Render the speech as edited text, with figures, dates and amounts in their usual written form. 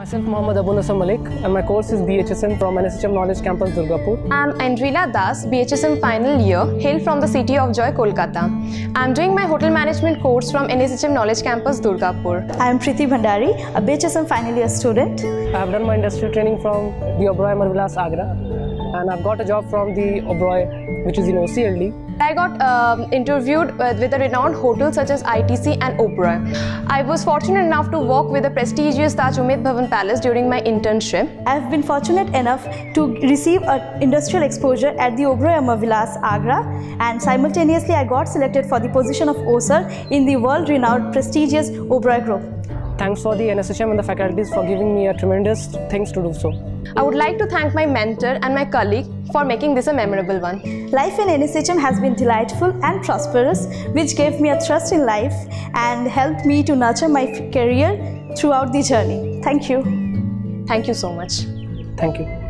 Myself Mohammad Abu Nasser Malik and my course is BHSM from NSHM Knowledge Campus Durgapur. I'm Andrila Das, BHSM final year, hail from the city of Joy, Kolkata. I'm doing my hotel management course from NSHM Knowledge Campus Durgapur. I'm Preeti Bhandari, a BHSM final year student. I have done my industry training from the Oberoi Amarvilas Agra and I've got a job from the Oberoi, which is in OCLD. I got interviewed with a renowned hotel such as ITC and Oberoi. I was fortunate enough to work with the prestigious Taj Umaid Bhavan Palace during my internship. I've been fortunate enough to receive an industrial exposure at the Oberoi Amarvilas Agra, and simultaneously I got selected for the position of OSER in the world-renowned prestigious Oberoi Group. Thanks for the NSHM and the faculties for giving me a tremendous things to do so. I would like to thank my mentor and my colleague for making this a memorable one. Life in NSHM has been delightful and prosperous, which gave me a thrust in life and helped me to nurture my career throughout the journey. Thank you. Thank you so much. Thank you.